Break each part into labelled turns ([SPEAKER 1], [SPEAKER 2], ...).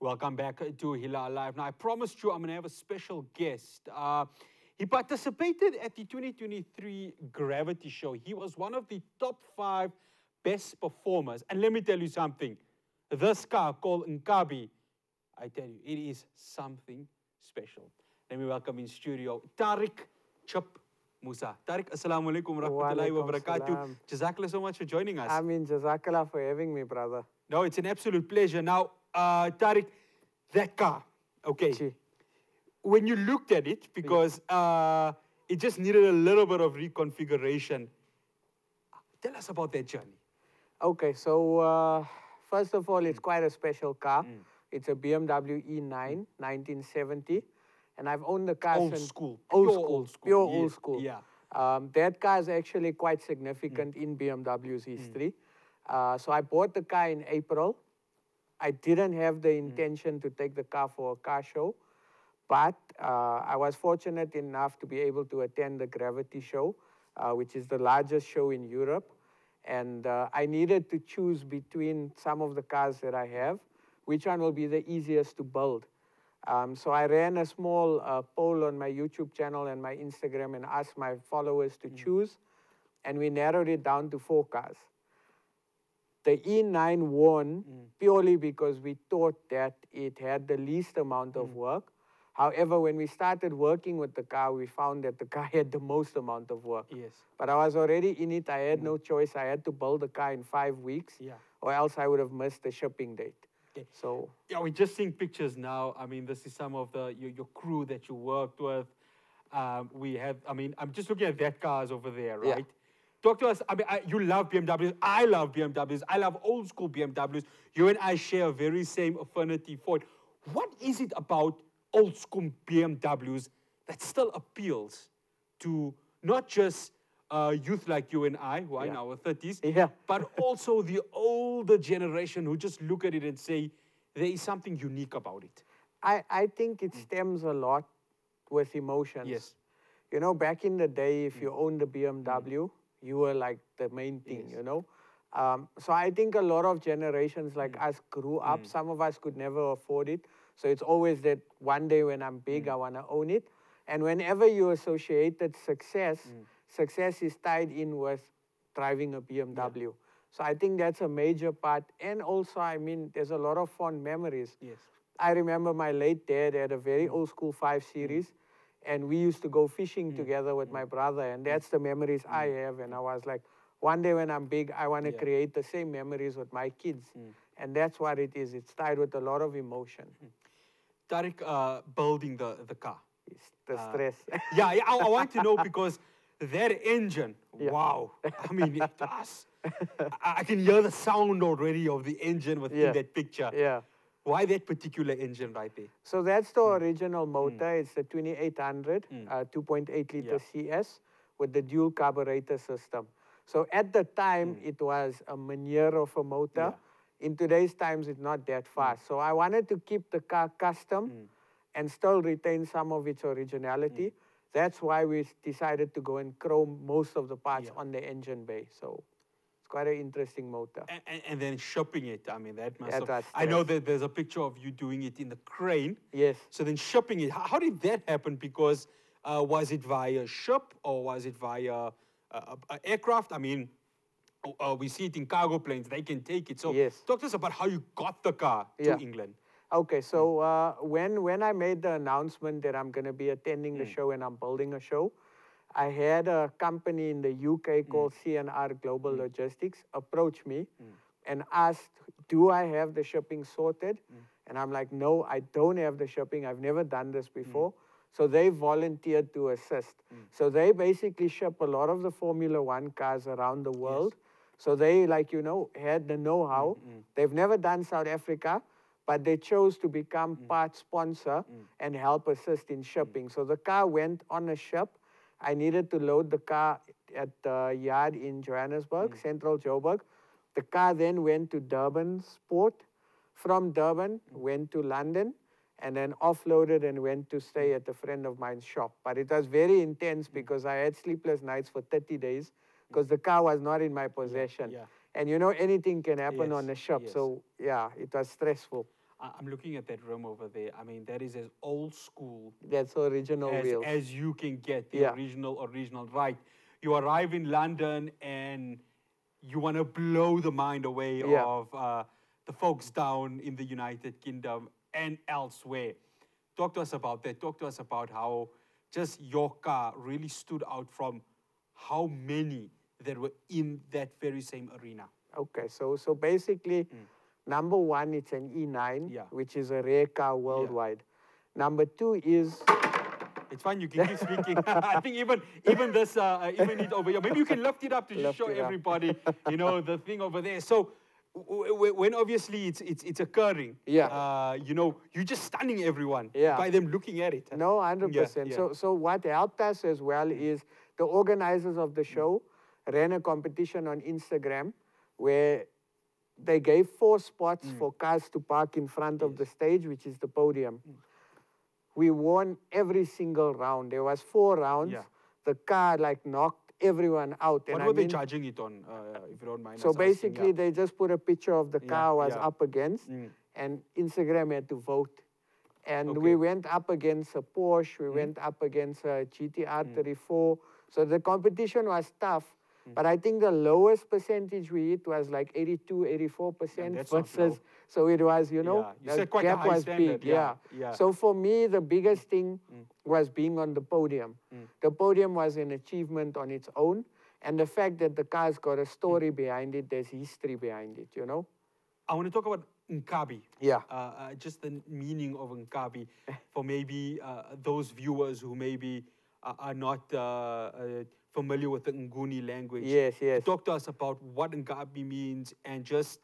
[SPEAKER 1] Welcome back to Hilaal Live. Now, I promised you I'm going to have a special guest. He participated at the 2023 Gravity Show. He was one of the top 5 best performers. And let me tell you something. This car called Nkabi, I tell you, it is something special. Let me welcome in studio Tariq Chip Moosa. Tariq, assalamu alaikum wa rahmatullahi wa barakatuh. Jazakallah so much for joining us.
[SPEAKER 2] Jazakallah for having me, brother.
[SPEAKER 1] No, it's an absolute pleasure. Now, Tariq, that car, okay. When you looked at it, because it just needed a little bit of reconfiguration, tell us about that journey.
[SPEAKER 2] Okay, so first of all, it's quite a special car. It's a BMW E9, 1970. And I've owned the car since...
[SPEAKER 1] Pure old school.
[SPEAKER 2] Pure old school.
[SPEAKER 1] Yeah.
[SPEAKER 2] That car is actually quite significant in BMW's history. So I bought the car in April. I didn't have the intention to take the car for a car show, but I was fortunate enough to be able to attend the Gravity Show, which is the largest show in Europe. And I needed to choose between some of the cars that I have, which one will be the easiest to build. So I ran a small poll on my YouTube channel and my Instagram and asked my followers to choose, and we narrowed it down to 4 cars. The E9 won purely because we thought that it had the least amount of work. However, when we started working with the car, we found that the car had the most amount of work.
[SPEAKER 1] Yes.
[SPEAKER 2] But I was already in it. I had no choice. I had to build the car in 5 weeks, or else I would have missed the shipping date.
[SPEAKER 1] Okay.
[SPEAKER 2] So
[SPEAKER 1] yeah, we're just seeing pictures now. I mean, this is some of your crew that you worked with. We have, I mean, I'm just looking at that cars over there, right?
[SPEAKER 2] Yeah.
[SPEAKER 1] Talk to us. I mean, you love BMWs. I love BMWs. I love old school BMWs. You and I share a very same affinity for it. What is it about old school BMWs that still appeals to not just youth like you and I, who are in our 30s, but also the older generation who just look at it and say, there is something unique about it?
[SPEAKER 2] I think it stems a lot with emotions.
[SPEAKER 1] Yes.
[SPEAKER 2] You know, back in the day, if you owned a BMW, you were like the main thing, you know. So I think a lot of generations like us grew up. Some of us could never afford it. So it's always that one day when I'm big, I want to own it. And whenever you associated success, success is tied in with driving a BMW. So I think that's a major part. And also, I mean, there's a lot of fond memories.
[SPEAKER 1] Yes.
[SPEAKER 2] I remember my late dad had a very old school 5 Series. And we used to go fishing together with my brother. And that's the memories I have. And I was like, one day when I'm big, I want to create the same memories with my kids. And that's what it is. It's tied with a lot of emotion.
[SPEAKER 1] Tariq, building the car.
[SPEAKER 2] It's the stress.
[SPEAKER 1] I want to know because that engine, wow. I mean, it does. I can hear the sound already of the engine within that picture.
[SPEAKER 2] Yeah.
[SPEAKER 1] Why that particular engine right there?
[SPEAKER 2] So that's the original motor. It's the 2800, 2.8 liter CS with the dual carburetor system. So at the time, it was a manier of a motor. In today's times, it's not that fast. So I wanted to keep the car custom and still retain some of its originality. That's why we decided to go and chrome most of the parts on the engine bay. So it's quite an interesting motor.
[SPEAKER 1] And then shipping it, I mean, that must have...
[SPEAKER 2] was
[SPEAKER 1] I know that there's a picture of you doing it in the crane.
[SPEAKER 2] Yes.
[SPEAKER 1] So then shipping it, how did that happen? Because was it via ship or was it via aircraft? I mean, we see it in cargo planes, they can take it. So talk to us about how you got the car to England.
[SPEAKER 2] Okay, so when I made the announcement that I'm going to be attending the show and I'm building a show, I had a company in the UK called C&R Global Logistics approach me and asked, do I have the shipping sorted? And I'm like, no, I don't have the shipping. I've never done this before. So they volunteered to assist. So they basically ship a lot of the Formula One cars around the world. So they, like, you know, had the know-how. They've never done South Africa, but they chose to become part sponsor and help assist in shipping. So the car went on a ship. I needed to load the car at the yard in Johannesburg, Central Joburg. The car then went to Durban's port. From Durban, went to London, and then offloaded and went to stay at a friend of mine's shop. But it was very intense because I had sleepless nights for 30 days because the car was not in my possession. And you know, anything can happen on a ship. So yeah, it was stressful.
[SPEAKER 1] I'm looking at that rim over there. I mean, that is as old school
[SPEAKER 2] That's original wheels.
[SPEAKER 1] as you can get, the
[SPEAKER 2] Yeah.
[SPEAKER 1] original. Right. You arrive in London and you want to blow the mind away
[SPEAKER 2] Yeah.
[SPEAKER 1] of the folks down in the United Kingdom and elsewhere. Talk to us about that. Talk to us about how just your car really stood out from how many that were in that very same arena.
[SPEAKER 2] Okay, so basically, number one, it's an E9,
[SPEAKER 1] Yeah.
[SPEAKER 2] which is a rare car worldwide. Number two is
[SPEAKER 1] It's fine. You can keep speaking. I think even this even it over here. Maybe you can lift it up to just
[SPEAKER 2] Lift
[SPEAKER 1] show
[SPEAKER 2] it up.
[SPEAKER 1] everybody. The thing over there. So when obviously it's occurring.
[SPEAKER 2] Yeah.
[SPEAKER 1] You're just stunning everyone.
[SPEAKER 2] Yeah.
[SPEAKER 1] By them looking at it.
[SPEAKER 2] No, 100%.
[SPEAKER 1] Yeah.
[SPEAKER 2] So what helped us as well is the organizers of the show ran a competition on Instagram where they gave 4 spots for cars to park in front of the stage, which is the podium. We won every single round. There was 4 rounds.
[SPEAKER 1] Yeah.
[SPEAKER 2] The car knocked everyone out.
[SPEAKER 1] What were they charging it on, if you don't mind?
[SPEAKER 2] So
[SPEAKER 1] us asking?
[SPEAKER 2] basically, they just put a picture of the car was
[SPEAKER 1] yeah.
[SPEAKER 2] up against, and Instagram had to vote. And
[SPEAKER 1] Okay.
[SPEAKER 2] we went up against a Porsche, we went up against a GTR 34. So the competition was tough, but I think the lowest percentage we hit was like 82, 84%
[SPEAKER 1] that's not
[SPEAKER 2] versus,
[SPEAKER 1] low.
[SPEAKER 2] so it was,
[SPEAKER 1] Yeah. You
[SPEAKER 2] the
[SPEAKER 1] set quite a
[SPEAKER 2] gap
[SPEAKER 1] high
[SPEAKER 2] was
[SPEAKER 1] standard.
[SPEAKER 2] big, yeah.
[SPEAKER 1] Yeah.
[SPEAKER 2] So for me, the biggest thing was being on the podium. The podium was an achievement on its own, and the fact that the car's got a story behind it, there's history behind it,
[SPEAKER 1] I want to talk about Nkabi.
[SPEAKER 2] Yeah.
[SPEAKER 1] Just the meaning of Nkabi for maybe those viewers who maybe are not familiar with the Nguni language.
[SPEAKER 2] Yes, yes.
[SPEAKER 1] Talk to us about what Nkabi means and just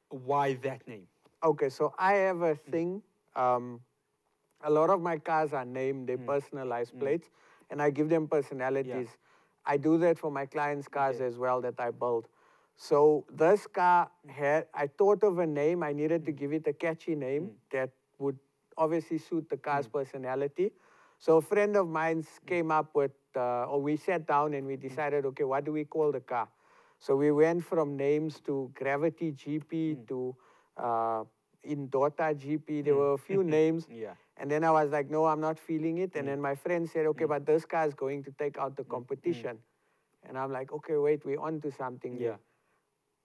[SPEAKER 1] why that name.
[SPEAKER 2] Okay, so I have a thing. A lot of my cars are named, they personalized plates, and I give them personalities. I do that for my clients' cars as well that I build. So this car I thought of a name. I needed to give it a catchy name that would obviously suit the car's personality. So a friend of mine came up with, or we sat down and we decided, okay, what do we call the car? So we went from names to Gravity GP to Indota GP. There were a few names.
[SPEAKER 1] Yeah.
[SPEAKER 2] And then I was like, no, I'm not feeling it. And then my friend said, okay, but this car is going to take out the competition. And I'm like, okay, wait, we're on to something here.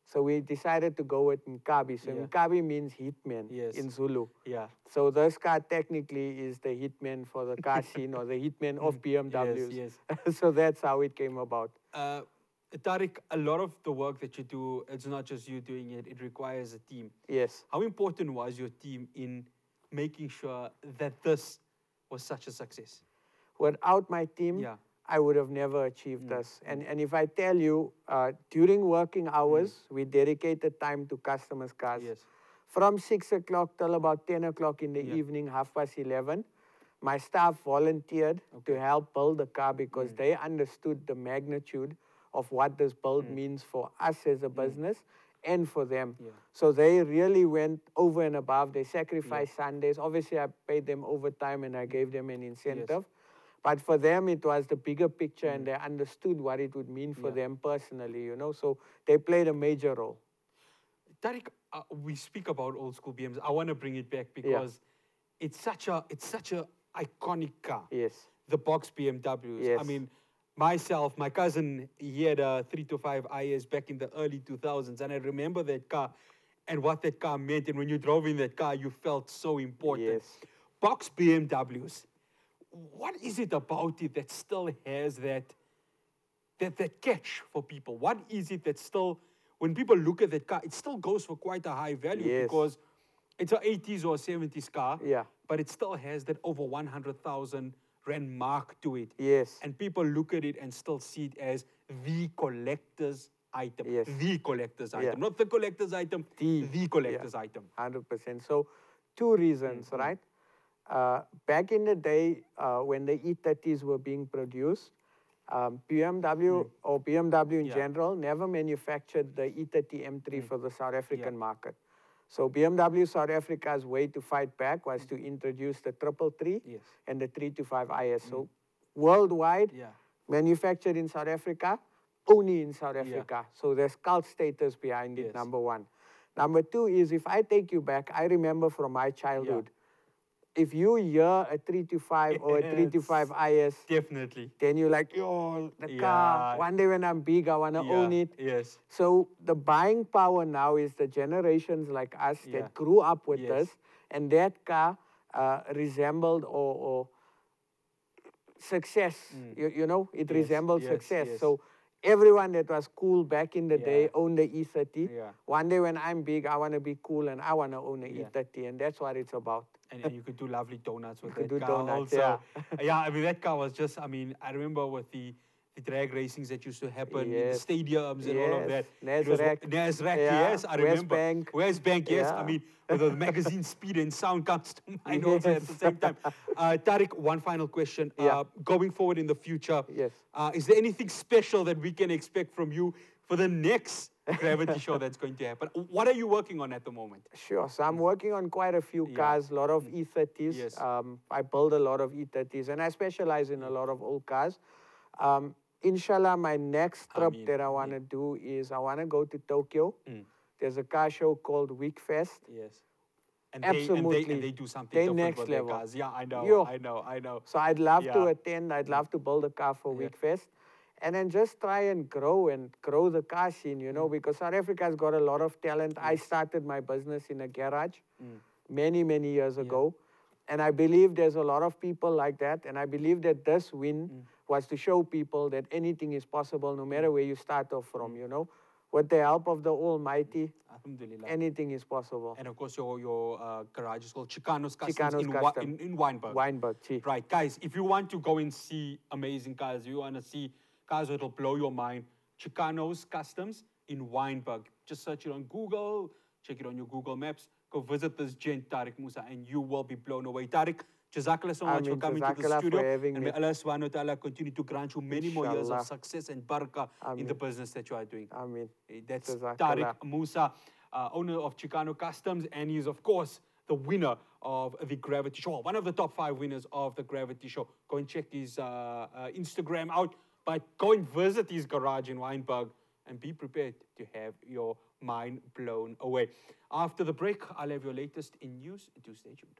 [SPEAKER 2] So we decided to go with Nkabi. So Nkabi means hitman in Zulu.
[SPEAKER 1] Yeah.
[SPEAKER 2] So this car technically is the hitman for the car scene or the hitman of BMWs.
[SPEAKER 1] Yes.
[SPEAKER 2] So that's how it came about.
[SPEAKER 1] Tariq, a lot of the work that you do, it's not just you doing it, it requires a team.
[SPEAKER 2] Yes.
[SPEAKER 1] How important was your team in making sure that this was such a success?
[SPEAKER 2] Without my team, I would have never achieved this. And if I tell you, during working hours, we dedicated time to customers' cars.
[SPEAKER 1] Yes.
[SPEAKER 2] From 6 o'clock till about 10 o'clock in the evening, 11:30, my staff volunteered to help build the car because they understood the magnitude of what this build means for us as a business and for them. So they really went over and above. They sacrificed Sundays. Obviously, I paid them overtime and I gave them an incentive. But for them, it was the bigger picture and they understood what it would mean for them personally, So they played a major role.
[SPEAKER 1] Tariq, we speak about old school BMs. I want to bring it back because it's such a iconic car.
[SPEAKER 2] Yes.
[SPEAKER 1] The box BMWs.
[SPEAKER 2] Yes.
[SPEAKER 1] I mean, myself, my cousin, he had a 325 IS back in the early 2000s, and I remember that car and what that car meant. And when you drove in that car, you felt so important.
[SPEAKER 2] Yes.
[SPEAKER 1] Box BMWs. What is it about it that still has that catch for people? What is it that still, when people look at that car, it still goes for quite a high value because it's an 80s or 70s car, but it still has that over 100,000 Rand mark to it.
[SPEAKER 2] Yes.
[SPEAKER 1] And people look at it and still see it as the collector's item.
[SPEAKER 2] Yes.
[SPEAKER 1] The collector's item. Not the collector's item, the collector's item.
[SPEAKER 2] 100%. So 2 reasons, right? Back in the day, when the E30s were being produced, BMW or BMW in general never manufactured the E30 M3 for the South African market. So BMW South Africa's way to fight back was to introduce the 333 and the 325 IS. So worldwide, manufactured in South Africa, only in South Africa. So there's cult status behind it, number one. Number two is, if I take you back, I remember from my childhood, if you hear a 325 or a 325 IS,
[SPEAKER 1] definitely.
[SPEAKER 2] then you're like, yo, the car. One day when I'm big, I want to own it.
[SPEAKER 1] Yes.
[SPEAKER 2] So the buying power now is the generations like us that grew up with this, and that car resembled or success. You know, it resembled success. So everyone that was cool back in the day owned the E30. One day when I'm big, I want to be cool and I want to own an E30, and that's what it's about.
[SPEAKER 1] And you could do lovely donuts with that car
[SPEAKER 2] donuts,
[SPEAKER 1] also. I mean, that car was just, I mean, I remember with the drag racings that used to happen in the stadiums and all of that. Nasrec, yes, I remember. West Bank, yes. I mean, with the magazine Speed and Sound comes to mind also at the same time. Tariq, one final question. Going forward in the future, is there anything special that we can expect from you for the next Gravity show that's going to happen? What are you working on at the moment?
[SPEAKER 2] Sure. So I'm working on quite a few cars, a lot of E30s. I build a lot of E30s, and I specialize in a lot of old cars. Inshallah, my next trip that I want to do is I want to go to Tokyo. There's a car show called Weekfest.
[SPEAKER 1] Yes. And
[SPEAKER 2] absolutely.
[SPEAKER 1] They do something different
[SPEAKER 2] next
[SPEAKER 1] with
[SPEAKER 2] level.
[SPEAKER 1] Their cars. Yeah, I know.
[SPEAKER 2] So I'd love to attend. I'd love to build a car for Weekfest. And then just try and grow the car scene, you know, because South Africa's got a lot of talent. I started my business in a garage many, many years ago. And I believe there's a lot of people like that. And I believe that this win was to show people that anything is possible, no matter where you start off from, you know. With the help of the Almighty, anything is possible.
[SPEAKER 1] And of course, your garage is called Chicano's Customs in Wynberg.
[SPEAKER 2] Wynberg,
[SPEAKER 1] right, guys, if you want to go and see amazing cars, you want to see cars that will blow your mind, Chicano's Customs in Wynberg. Just search it on Google, check it on your Google Maps, go visit this gent, Tariq Moosa, and you will be blown away. Tariq, Jazakallah so much for coming to the studio. And may Allah subhanahu wa ta'ala continue to grant you many more years of success and barakah in the business that you are doing.
[SPEAKER 2] Ameen.
[SPEAKER 1] That's Tariq Moosa, owner of Chicano Customs, and he's, of course, the winner of the Gravity Show, one of the top 5 winners of the Gravity Show. Go and check his Instagram out, but go and visit his garage in Wynberg and be prepared to have your mind blown away. After the break, I'll have your latest in news. Do stay tuned.